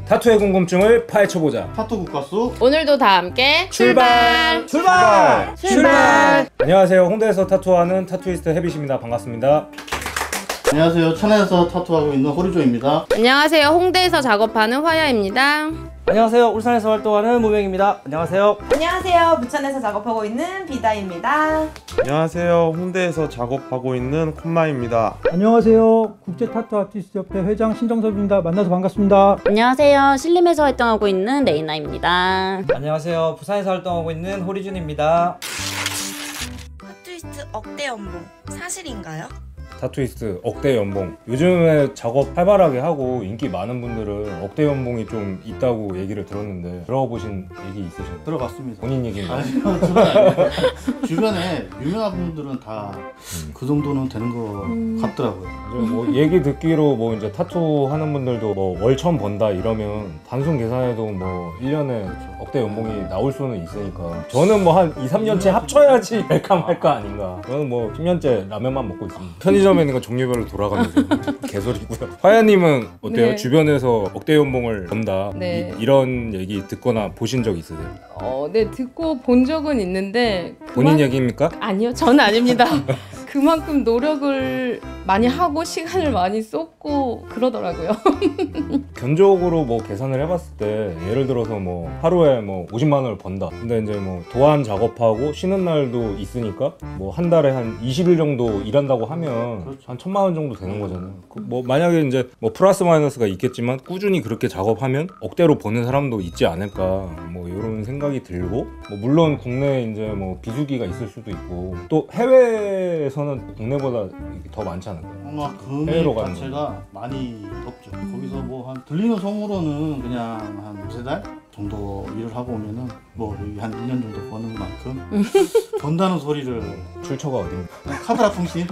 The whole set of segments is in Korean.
타투의 궁금증을 파헤쳐보자. 타투 국가수 오늘도 다 함께 출발! 안녕하세요. 홍대에서 타투하는 타투이스트 해빗입니다. 반갑습니다. 안녕하세요. 천안에서 타투하고 있는 호리조입니다. 안녕하세요. 홍대에서 작업하는 화야입니다. 안녕하세요. 울산에서 활동하는 무명입니다. 안녕하세요. 안녕하세요. 부천에서 작업하고 있는 비다입니다. 안녕하세요. 홍대에서 작업하고 있는 콤마입니다. 안녕하세요. 국제 타투 아티스트 협회 회장 신정섭입니다. 만나서 반갑습니다. 안녕하세요. 신림에서 활동하고 있는 레이나입니다. 안녕하세요. 부산에서 활동하고 있는 호리준입니다. 타투이스트 억대 연봉 사실인가요? 타투이스트 억대 연봉, 요즘에 작업 활발하게 하고 인기 많은 분들은 억대 연봉이 좀 있다고 얘기를 들었는데 들어보신 얘기 있으신가요? 들어봤습니다. 본인 얘기인가요? 아니요, 저는 아니에요. 주변에 유명한 분들은 다 그 정도는 되는 것 같더라고요. 뭐 얘기 듣기로 뭐 이제 타투 하는 분들도 뭐 월 처음 번다 이러면 단순 계산해도 뭐 1년에 억대 연봉이 나올 수는 있으니까 저는 뭐 한 2, 3년째 합쳐야지 멜캉할 거 아닌가. 저는 뭐 10년째 라면만 먹고 있습니다. 편의점에 있는 거 종류별로 돌아가면서 개소리고요. 화야님은 어때요? 네. 주변에서 억대 연봉을 번다 네. 이런 얘기 듣거나 보신 적 있으세요? 네, 듣고 본 적은 있는데 본인 얘기입니까? 아니요, 저는 아닙니다. 그만큼 노력을 많이 하고 시간을 많이 쏟고 그러더라고요. 견적으로 뭐 계산을 해봤을 때 예를 들어서 뭐 하루에 뭐 50만 원을 번다. 근데 이제 뭐 도안 작업하고 쉬는 날도 있으니까 뭐 한 달에 한 20일 정도 일한다고 하면 그렇죠. 한 1,000만 원 정도 되는 거잖아요. 뭐 만약에 이제 뭐 플러스 마이너스가 있겠지만 꾸준히 그렇게 작업하면 억대로 버는 사람도 있지 않을까 뭐 이런 생각이 들고, 뭐 물론 국내에 이제 뭐 비수기가 있을 수도 있고 또 해외에서는 국내보다 더 많지 않을까요? 아마 해외로 금액 가는 자체가 많이 높죠. 거기서 뭐 한 들리는 소문으로는 그냥 한 2-3달 정도 일을 하고 오면은 뭐 여기 한 2년 정도 버는 만큼 번다는 소리를 출처가 어딘가? 카드라 통신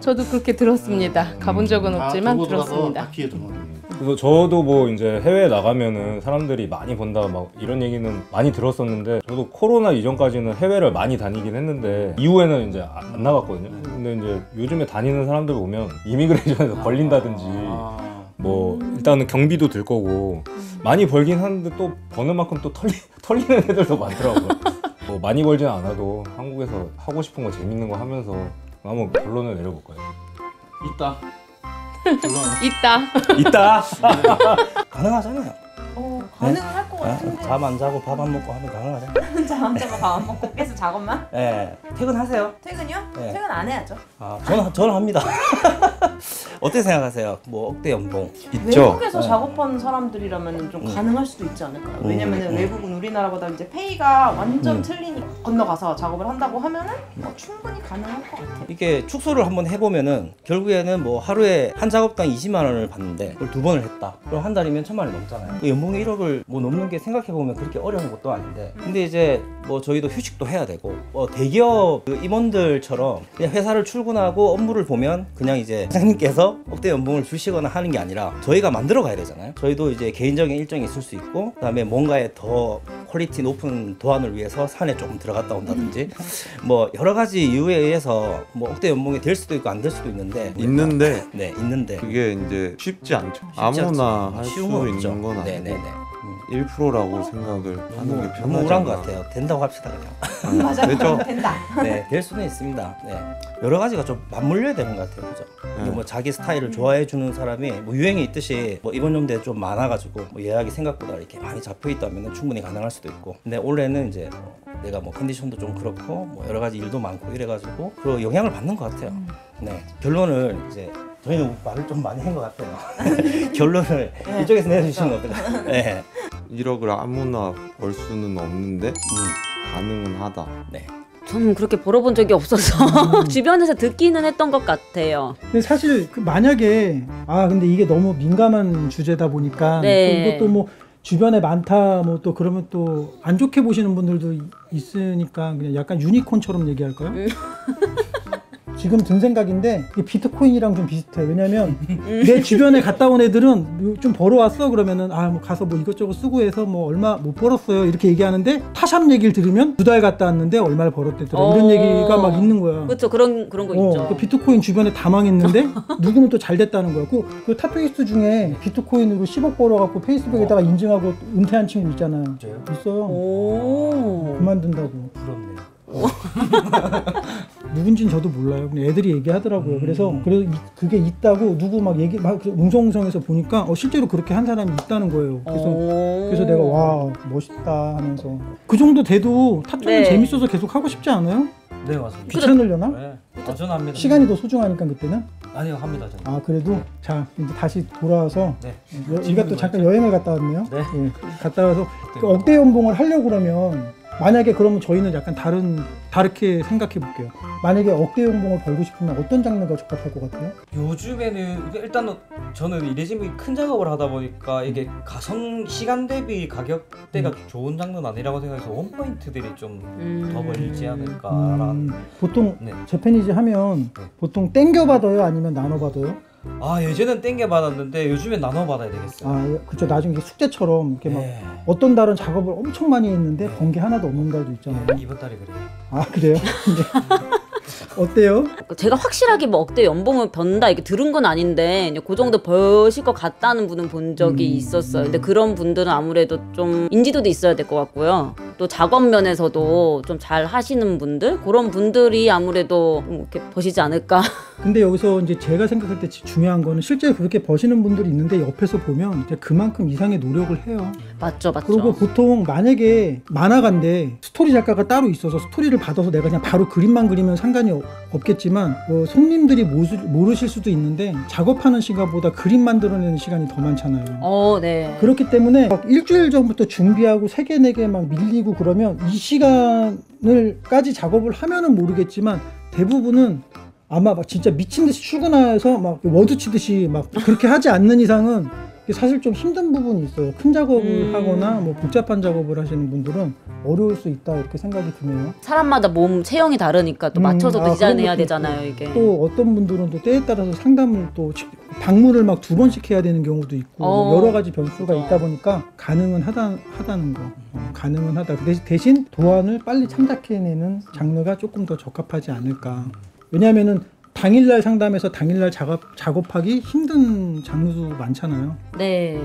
저도 그렇게 들었습니다. 가본 적은 없지만 다 들었습니다. 바퀴에 들어가요. 그래서 저도 뭐 이제 해외 나가면은 사람들이 많이 번다 막 이런 얘기는 많이 들었었는데, 저도 코로나 이전까지는 해외를 많이 다니긴 했는데 이후에는 이제 안 나갔거든요. 근데 이제 요즘에 다니는 사람들 보면 이미그레이션에서 걸린다든지 뭐 일단은 경비도 들 거고 많이 벌긴 하는데 또 버는 만큼 또 털리는 애들도 많더라고요. 뭐 많이 벌진 않아도 한국에서 하고 싶은 거 재밌는 거 하면서 한번 결론을 내려볼까요? 있다. 있다. 가능하잖아요. 가능은 할 것 같은데. 잠 안 자고 밥 안 먹고 하면 가능하잖아요. 잠 자고 밥 안 먹고 계속 작업만? 네. 퇴근하세요? 퇴근이요? 네. 퇴근 안 해야죠. 아, 저는 합니다. 어떻게 생각하세요? 뭐 억대 연봉 있죠? 외국에서 네. 작업하는 사람들이라면 좀 가능할 수도 있지 않을까요? 왜냐면 외국은 우리나라보다 이제 페이가 완전 틀리니까 건너가서 작업을 한다고 하면은 충분히 가능할 것 같아요. 이게 축소를 한번 해보면은 결국에는 뭐 하루에 한 작업당 20만 원을 받는데 그걸 2번을 했다. 그럼 한 달이면 1,000만 원이 넘잖아요. 그 연봉이 1억을 뭐 넘는 게 생각해보면 그렇게 어려운 것도 아닌데, 근데 이제 뭐 저희도 휴식도 해야 되고 대기업 그 임원들처럼 그냥 회사를 출근하고 업무를 보면 그냥 이제 사장님께서 억대 연봉을 주시거나 하는 게 아니라 저희가 만들어 가야 되잖아요. 저희도 이제 개인적인 일정이 있을 수 있고, 그다음에 뭔가에 더 퀄리티 높은 도안을 위해서 산에 조금 들어갔다 온다든지 뭐 여러 가지 이유에 의해서 뭐 억대 연봉이 될 수도 있고 안 될 수도 있는데 있는데 그게 이제 쉽지 않죠. 쉽지 아무나 않죠. 할 수 쉬운 건 없죠. 있는 건 아니고 네네네. 1%라고 생각을 하는 게 너무 편하지 우울한 것 않나. 같아요. 된다고 합시다 그냥. 맞아, 되죠? 된다. 네, 될 수는 있습니다. 네, 여러 가지가 좀 맞물려야 되는 것 같아요, 그죠? 네. 뭐 자기 스타일을 좋아해 주는 사람이 뭐 유행이 있듯이 뭐 이번 연도에 좀 많아가지고 뭐 예약이 생각보다 이렇게 많이 잡혀 있다면 충분히 가능할 수도 있고, 근데 올해는 이제 내가 뭐 컨디션도 좀 그렇고 뭐 여러 가지 일도 많고 이래가지고 그 영향을 받는 것 같아요. 네, 결론을 이제 저희는 말을 좀 많이 한 것 같아요. 결론을 이쪽에서 내주시면 어떨까요? 네. 1억을 아무나 벌 수는 없는데 가능은 하다. 네. 저는 그렇게 벌어본 적이 없어서 주변에서 듣기는 했던 것 같아요. 근데 사실 만약에 근데 이게 너무 민감한 주제다 보니까 네. 또 이것도 뭐 주변에 많다 뭐 또 그러면 또 안 좋게 보시는 분들도 있으니까 그냥 약간 유니콘처럼 얘기할까요? 지금 든 생각인데 이게 비트코인이랑 좀 비슷해. 왜냐면 내 주변에 갔다 온 애들은 좀 벌어왔어 그러면은 뭐 가서 뭐 이것저것 쓰고 해서 뭐 얼마 못 벌었어요 이렇게 얘기하는데 타샵 얘기를 들으면 2달 갔다 왔는데 얼마를 벌었대더라 이런 얘기가 막 있는 거야. 그렇죠. 그런 거 있죠. 그 비트코인 주변에 다 망했는데 누구는 또 잘 됐다는 거야. 그 탑페이스트 중에 비트코인으로 10억 벌어갖고 페이스북에다가 인증하고 은퇴한 친구 있잖아요. 있어요. 그만둔다고. 부럽네요. 누군진 저도 몰라요. 그냥 애들이 얘기하더라고요. 그래서 그게 있다고 누구 막 웅성웅성해서 보니까 실제로 그렇게 한 사람이 있다는 거예요. 그래서 내가 와 멋있다 하면서 그 정도 돼도 타투는 재밌어서 계속 하고 싶지 않아요? 네 맞습니다. 귀찮으려나? 네. 저는 합니다. 시간이 더 소중하니까 그때는? 아니요 합니다 저는. 그래도 자 이제 다시 돌아와서 네. 우리가 또 잠깐 여행을 갔다 왔네요. 네. 예, 갔다 와서 그 억대 연봉을 하려고 그러면 만약에 그러면 저희는 약간 다르게 생각해 볼게요. 만약에 억대 연봉을 벌고 싶으면 어떤 장르가 적합할 것 같아요? 요즘에는 일단은 저는 이래짐이 큰 작업을 하다 보니까 이게 가성 시간 대비 가격대가 좋은 장르는 아니라고 생각해서 원포인트들이 좀 더 벌지 않을까라는. 보통 네. 재패니즈 하면 보통 땡겨 받아요? 아니면 나눠 받아요? 예전엔 땡겨 받았는데 요즘엔 나눠 받아야 되겠어요. 그렇죠. 나중에 숙제처럼 이렇게 막 네. 어떤 달은 작업을 엄청 많이 했는데 번 게 하나도 없는 달도 있잖아요. 이번 달에 그래요. 그래요? 어때요? 제가 확실하게 뭐 억대 연봉을 번다 이렇게 들은 건 아닌데 그 정도 버실 것 같다는 분은 본 적이 있었어요. 근데 그런 분들은 아무래도 좀 인지도도 있어야 될 것 같고요. 또 작업 면에서도 좀 잘 하시는 분들 그런 분들이 아무래도 좀 이렇게 버시지 않을까. 근데 여기서 이제 제가 생각할 때 중요한 거는 실제 그렇게 버시는 분들이 있는데 옆에서 보면 이제 그만큼 이상의 노력을 해요. 맞죠. 그리고 보통 만약에 만화가인데 스토리 작가가 따로 있어서 스토리를 받아서 내가 그냥 바로 그림만 그리면 상관이 없겠지만 손님들이 모르실 수도 있는데 작업하는 시간보다 그림 만들어내는 시간이 더 많잖아요. 네. 그렇기 때문에 막 일주일 전부터 준비하고 3개, 4개 막 밀리고 그러면 이 시간을까지 작업을 하면은 모르겠지만 대부분은 아마 막 진짜 미친 듯이 출근해서 막 워드 치듯이 막 그렇게 하지 않는 이상은 사실 좀 힘든 부분이 있어요. 큰 작업을 하거나 뭐 복잡한 작업을 하시는 분들은 어려울 수 있다 이렇게 생각이 드네요. 사람마다 몸 체형이 다르니까 또 맞춰서 디자인해야 되잖아요. 이게. 또 어떤 분들은 또 때에 따라서 상담을 또 방문을 막 2번씩 해야 되는 경우도 있고 뭐 여러 가지 변수가 있다 보니까 가능은 하다는 거. 가능은 하다. 대신 도안을 빨리 참작해내는 장르가 조금 더 적합하지 않을까. 왜냐하면은 당일날 상담해서 당일날 작업하기 힘든 장르도 많잖아요. 네.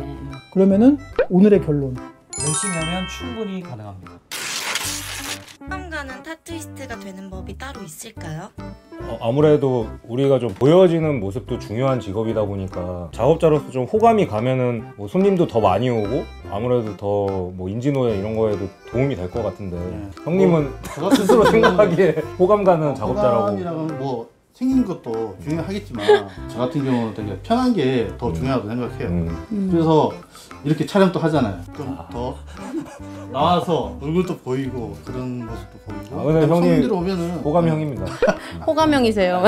그러면은 오늘의 결론. 열심히 하면 충분히 가능합니다. 호감가는 타투이스트가 되는 법이 따로 있을까요? 아무래도 우리가 좀 보여지는 모습도 중요한 직업이다 보니까 작업자로서 좀 호감이 가면은 뭐 손님도 더 많이 오고 아무래도 더 뭐 인지노예 이런 거에도 도움이 될 것 같은데 형님은 스스로 생각하기에 호감 가는 작업자라고. 호감이랑은 뭐 생긴 것도 중요하겠지만 저 같은 경우는 되게 편한 게 더 중요하다고 생각해요. 그래서 이렇게 촬영도 하잖아요. 좀 더 나와서 얼굴도 보이고 그런 모습도 보이고. 근데 형님 손님들 오면은 호감형입니다. 호감형이세요.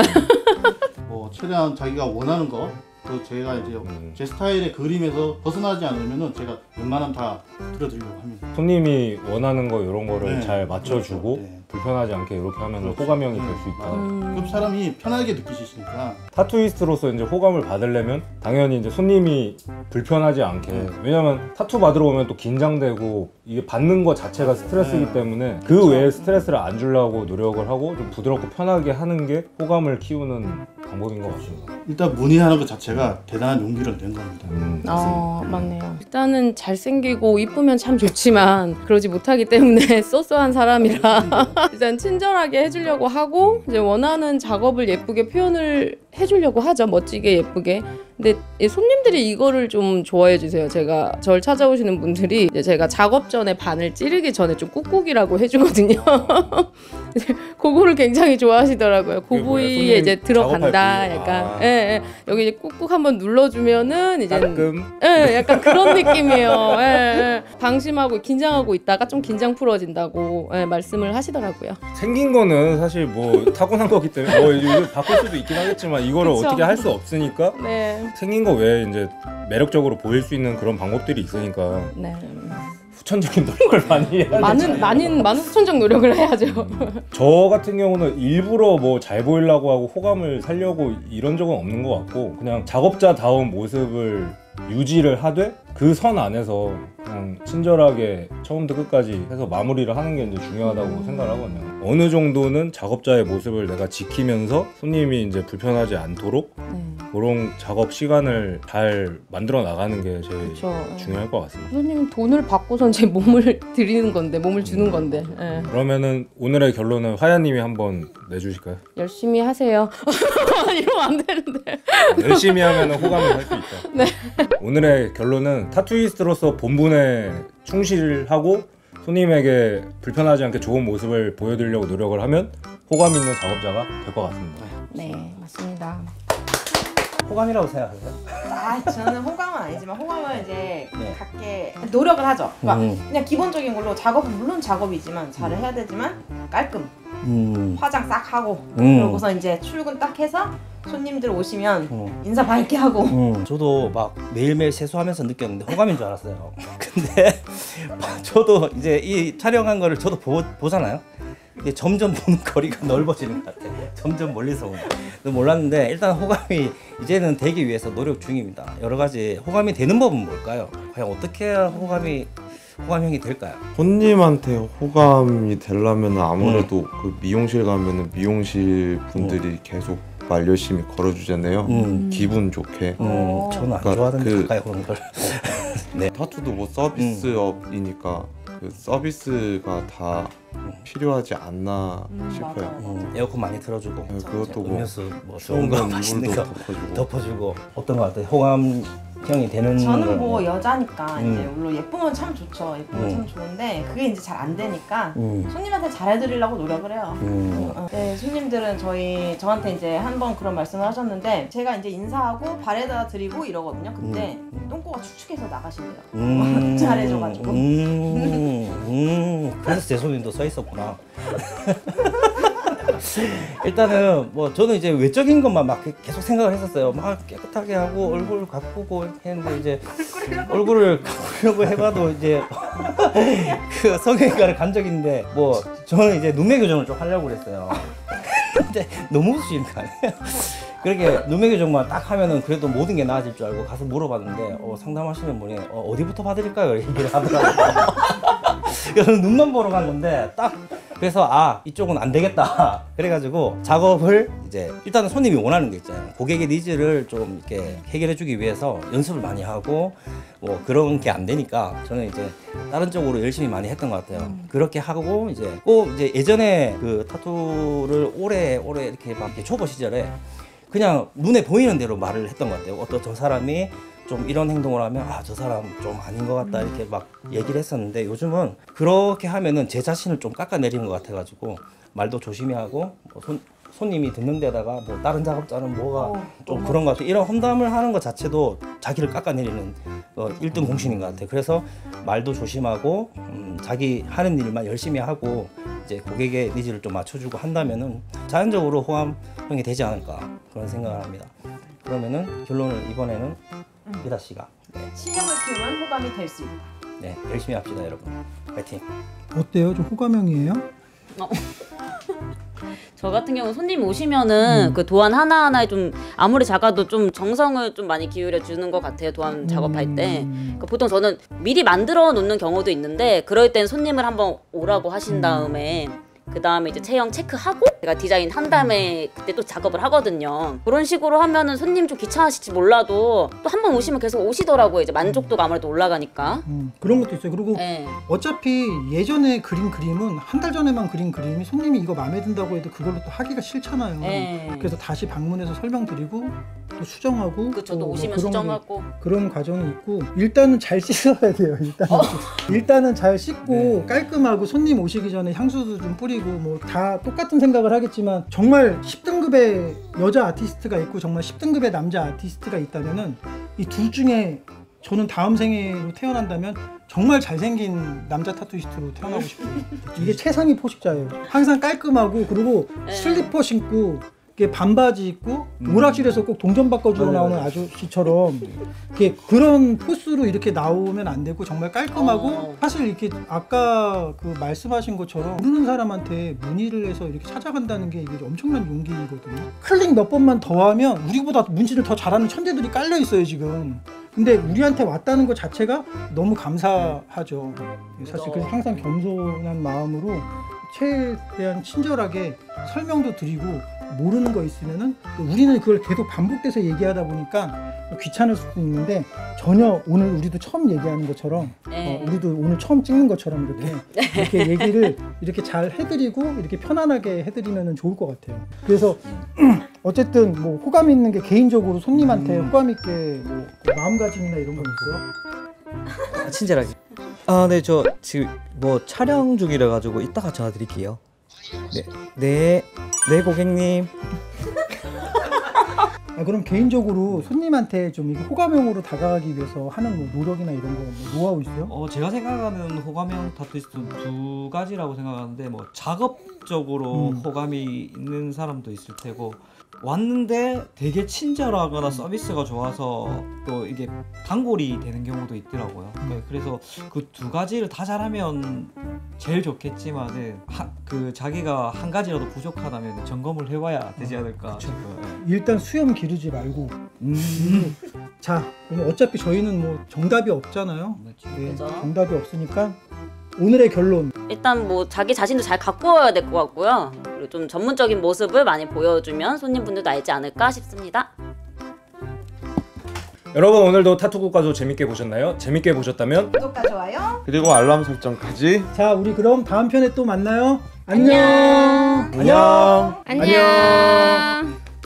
뭐 최대한 자기가 원하는 거. 또 제가 이제 제 스타일의 그림에서 벗어나지 않으면은 제가 웬만하면 다 들어드리려고 합니다. 손님이 원하는 거 이런 거를 잘 맞춰주고 그렇죠. 네. 불편하지 않게 이렇게 하면 호감형이 될 수 있다. 그럼 사람이 편하게 느끼시니까. 타투이스트로서 이제 호감을 받으려면 당연히 이제 손님이 불편하지 않게 왜냐면 타투 받으러 오면 또 긴장되고 이게 받는 거 자체가 스트레스이기 때문에 그 외에 스트레스를 안 주려고 노력을 하고 좀 부드럽고 편하게 하는 게 호감을 키우는 방법인 것 같습니다. 일단 문의하는 것 자체가 대단한 용기를 낸 겁니다. 맞네요. 일단은 잘생기고 이쁘면 참 좋지만 그러지 못하기 때문에 쏘쏘한 사람이라 일단 친절하게 해주려고 하고 이제 원하는 작업을 예쁘게 표현을 해주려고 하죠. 멋지게 예쁘게. 근데 손님들이 이거를 좀 좋아해 주세요. 절 찾아오시는 분들이 이제 제가 작업 전에 바늘 찌르기 전에 좀 꾹꾹이라고 해주거든요. 그거를 굉장히 좋아하시더라고요. 그 부위에 이제 들어간다. 약간 여기 이제 꾹꾹 한번 눌러주면은 이제 약간 그런 느낌이에요. 방심하고 긴장하고 있다가 좀 긴장 풀어진다고 말씀을 하시더라고요. 생긴 거는 사실 뭐 타고난 거기 때문에 뭐 이거 바꿀 수도 있긴 하겠지만 이거를 그쵸? 어떻게 할 수 없으니까 네. 생긴 거 외에 이제 매력적으로 보일 수 있는 그런 방법들이 있으니까 네. 후천적인 노력을 많이 해야 되잖아요. 많은 후천적 노력을 해야죠. 저 같은 경우는 일부러 뭐 잘 보이려고 하고 호감을 살려고 이런 적은 없는 것 같고 그냥 작업자다운 모습을 유지를 하되 그 선 안에서 그냥 친절하게 처음부터 끝까지 해서 마무리를 하는 게 이제 중요하다고 생각을 하거든요. 어느 정도는 작업자의 모습을 내가 지키면서 손님이 이제 불편하지 않도록 그런 작업 시간을 잘 만들어 나가는 게 제일 그쵸. 중요할 것 같습니다. 손님 돈을 받고선 제 몸을 드리는 건데, 몸을 주는 건데. 예. 그러면은 오늘의 결론은 화야님이 한번 내주실까요? 열심히 하세요. 이러면 안 되는데. 열심히 하면 호감을 살 수 있다. 네. 오늘의 결론은 타투이스트로서 본분에 충실하고 손님에게 불편하지 않게 좋은 모습을 보여드리려고 노력을 하면 호감 있는 작업자가 될 것 같습니다. 네, 맞습니다. 호감이라고 생각하세요? 저는 호감은 아니지만 호감은 이제 네. 갖게 노력을 하죠. 그러니까 그냥 기본적인 걸로 작업은 물론 작업이지만 잘을 해야 되지만 깔끔. 화장 싹 하고 그러고서 이제 출근 딱 해서 손님들 오시면 인사 밝게 하고 저도 막 매일매일 세수하면서 느꼈는데 호감인 줄 알았어요. 근데 저도 이제 이 촬영한 거를 저도 보잖아요. 이게 점점 보는 거리가 넓어지는 것 같아요. 점점 멀리서 오는. 몰랐는데 일단 호감이 이제는 되기 위해서 노력 중입니다. 여러 가지 호감이 되는 법은 뭘까요? 과연 어떻게 해야 호감형이 될까요? 손님한테 호감이 되려면 아무래도 그 미용실 가면은 미용실 분들이 계속 말 열심히 걸어주잖아요. 기분 좋게. 저는 안 그러니까 좋아하던데 가까이 그런 걸. 네. 타투도 뭐 서비스업이니까 그 서비스가 다 필요하지 않나 싶어요. 에어컨 많이 틀어주고 네, 그것도 뭐 음료수 뭐 좋은 거 맛있는 물도 거 덮어주고 어떤 거 같아요? 호감형이 되는 저는 걸. 뭐 여자니까 이제 물론 예쁘면 참 좋죠. 예쁘면 참 좋은데 그게 이제 잘 안 되니까 손님한테 잘해드리려고 노력을 해요. 네, 손님들은 저한테 이제 한 번 그런 말씀을 하셨는데 제가 이제 인사하고 발에다 드리고 이러거든요. 근데 똥꼬가 축축해서 나가신대요. 잘해줘가지고. 그래서 제 손님도 써 있었구나. 일단은 뭐 저는 이제 외적인 것만 막 계속 생각을 했었어요. 막 깨끗하게 하고 얼굴 가꾸고 이렇게 했는데 이제 얼굴을 가꾸려고 해봐도 이제 그 성형외과를 간 적이 있는데 뭐 저는 이제 눈매 교정을 좀 하려고 그랬어요. 근데 너무 웃으시는 거 아니에요? 그렇게 눈매 교정만 딱 하면은 그래도 모든 게 나아질 줄 알고 가서 물어봤는데 상담하시는 분이 어디부터 봐드릴까요? 이렇게 얘기를 하더라고요. 그래서 눈만 보러 간 건데 딱 그래서 이쪽은 안 되겠다 그래가지고 작업을 이제 일단은 손님이 원하는 게 있잖아요. 고객의 니즈를 좀 이렇게 해결해 주기 위해서 연습을 많이 하고 뭐 그런 게 안 되니까 저는 이제 다른 쪽으로 열심히 많이 했던 것 같아요. 그렇게 하고 이제 꼭 이제 예전에 그 타투를 오래 이렇게 막 이렇게 초보 시절에 그냥 눈에 보이는 대로 말을 했던 것 같아요. 어떤 저 사람이 좀 이런 행동을 하면 저 사람 좀 아닌 것 같다 이렇게 막 얘기를 했었는데 요즘은 그렇게 하면은 제 자신을 좀 깎아내리는 것 같아가지고 말도 조심히 하고 뭐 손님이 듣는 데다가 뭐 다른 작업자는 뭐가 좀 그런 것 같아요. 이런 험담을 하는 것 자체도 자기를 깎아내리는 1등 공신인 것 같아요. 그래서 말도 조심하고 자기 하는 일만 열심히 하고 이제 고객의 니즈를 좀 맞춰주고 한다면은 자연적으로 호감형이 되지 않을까 그런 생각을 합니다. 그러면은 결론을 이번에는 미라 씨가 실력을 키우면 호감이 될 수 있다. 네 열심히 합시다 여러분. 파이팅. 어때요? 좀 호감형이에요? 저 같은 경우 손님 오시면은 그 도안 하나하나에 좀 아무리 작아도 좀 정성을 좀 많이 기울여 주는 것 같아요. 도안 작업할 때. 그러니까 보통 저는 미리 만들어 놓는 경우도 있는데 그럴 땐 손님을 한번 오라고 하신 다음에 그 다음에 이제 체형 체크하고 제가 디자인 한 다음에 그때 또 작업을 하거든요. 그런 식으로 하면은 손님 좀 귀찮으실지 몰라도 또 한 번 오시면 계속 오시더라고요. 이제 만족도가 아무래도 올라가니까. 그런 것도 있어요. 그리고 네. 어차피 예전에 그린 그림은 한 달 전에만 그린 그림이 손님이 이거 마음에 든다고 해도 그걸로 또 하기가 싫잖아요. 네. 그래서 다시 방문해서 설명드리고 또 수정하고 그쵸, 또 뭐 오시면 그런 수정하고. 그런 과정이 있고 일단은 잘 씻어야 돼요. 일단은 잘 씻고 깔끔하고 손님 오시기 전에 향수도 좀 뿌리고 뭐 다 똑같은 생각을 하겠지만 정말 10등급의 여자 아티스트가 있고 정말 10등급의 남자 아티스트가 있다면은 이 둘 중에 저는 다음 생애로 태어난다면 정말 잘생긴 남자 타투이스트로 태어나고 싶어요. 이게 최상위 포식자예요. 항상 깔끔하고 그리고 슬리퍼 신고 이게 반바지 입고 오락실에서 꼭 동전 바꿔주러 나오는 아저씨처럼 이렇게 그런 포스로 이렇게 나오면 안 되고 정말 깔끔하고 사실 이렇게 아까 그 말씀하신 것처럼 모르는 사람한테 문의를 해서 이렇게 찾아간다는 게 이게 엄청난 용기거든요. 클릭 몇 번만 더 하면 우리보다 문신을 더 잘하는 천재들이 깔려 있어요 지금. 근데 우리한테 왔다는 것 자체가 너무 감사하죠. 사실 그래서 항상 겸손한 마음으로 최대한 친절하게 설명도 드리고 모르는 거 있으면은 우리는 그걸 계속 반복돼서 얘기하다 보니까 귀찮을 수도 있는데 전혀 오늘 우리도 처음 얘기하는 것처럼 우리도 오늘 처음 찍는 것처럼 이렇게 얘기를 이렇게 잘 해드리고 이렇게 편안하게 해드리면은 좋을 것 같아요. 그래서 어쨌든 뭐 호감 있는 게 개인적으로 손님한테 호감 있게 뭐 마음가짐이나 이런 거 있어요? 친절하게. 아, 네, 저 지금 뭐 촬영 중이라 가지고 이따가 전화 드릴게요. 네, 고객님. 그럼 개인적으로 손님한테 좀 이게 호감형으로 다가가기 위해서 하는 뭐 노력이나 이런 거 뭐 노하우 있어요? 제가 생각하는 호감형 타투이스트는 두 가지라고 생각하는데 뭐 작업적으로 호감이 있는 사람도 있을 테고 왔는데 되게 친절하거나 서비스가 좋아서 또 이게 단골이 되는 경우도 있더라고요. 그래서 그 두 가지를 다 잘하면 제일 좋겠지만은 그 자기가 한 가지라도 부족하다면 점검을 해봐야 되지 않을까 싶어요. 일단 수염 기르지 말고. 자, 어차피 저희는 뭐 정답이 없잖아요. 네, 정답이 없으니까 오늘의 결론. 일단 뭐 자기 자신도 잘 가꾸어야 될 것 같고요. 그리고 좀 전문적인 모습을 많이 보여주면 손님분들도 알지 않을까 싶습니다. 여러분 오늘도 타투국가도 재밌게 보셨나요? 재밌게 보셨다면 구독과 좋아요 그리고 알람 설정까지. 자, 우리 그럼 다음 편에 또 만나요. 안녕. 안녕. 안녕.